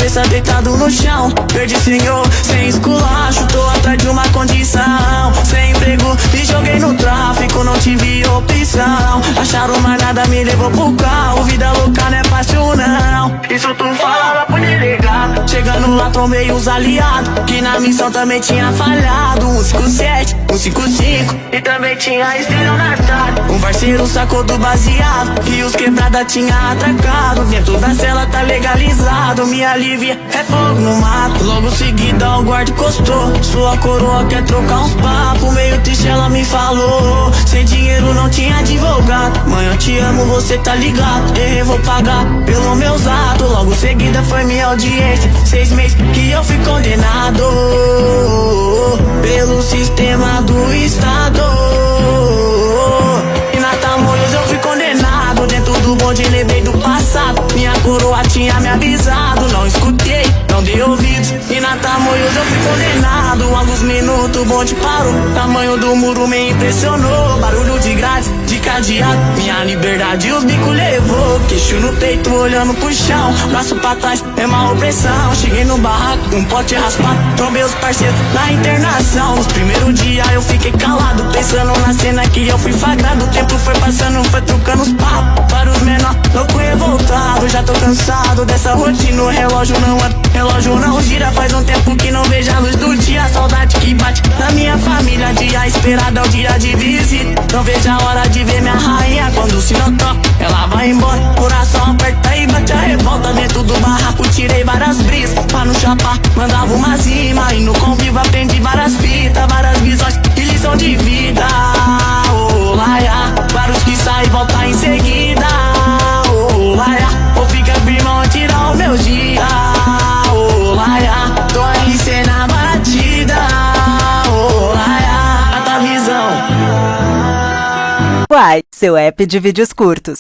cabeça deitado no chão. Perdi senhor, sem esculacho, tô atrás de uma condição. Sem emprego, me joguei no tráfico, não tive opção. Acharam mais nada, me levou pro carro. Vida louca não é fácil não. Isso tu fala pro delegado. Chegando lá tomei os aliados, que na missão também tinha falhado. 157, 155 e também tinha estelionatário. Um parceiro sacou do baseado, que os quebrada tinha atracado. Dentro da cela tá legalizado, me alivia, é fogo no mato. Logo seguida o guarda encostou, sua coroa quer trocar uns papos. Meio triste ela me falou, sem dinheiro não tinha advogado. Mãe eu te amo, você tá ligado, errei, vou pagar pelo meus atos. Logo seguida foi minha audiência, 6 meses que eu fui condenado pelo sistema do estado. E na Tamoios eu fui condenado, dentro do bonde levei do passado. Minha coroa tinha me avisado, não escutei, não dei ouvidos. E na Tamoios eu fui condenado, alguns minutos o bonde parou. Tamanho do muro me impressionou, barulho de grade, de cadeado. Minha liberdade os bico levou, queixo no peito olhando pro chão. Braço pra trás, é uma opressão. Cheguei no barraco, um pote raspado, trombei os parceiros na internação. Nos primeiros dias eu fiquei calado, pensando na cena que eu fui flagrado. O tempo foi passando, foi trocando os papos. Para os menores, louco revoltado. Já tô cansado dessa rotina, o relógio não anda, relógio não gira. Faz um tempo que não vejo a luz do dia. Saudade que bate na minha família, dia esperado é o dia de visita. Não vejo a hora de ver minha rainha, quando o sino toca, ela vai embora. Coração aperta e bate a revolta. Dentro do barraco tirei várias brisas, pra não chapar, mandava umas rimas. E no convívio aprendi várias fitas, várias visões e lição de vida. Oh, laia, vários que saem e voltam em seguida. Oh, laia, ou fica firmão a tirar o meu dia. Oh, laia, tô RC na batida. Oh, laia, a tua visão. Uai, seu app de vídeos curtos.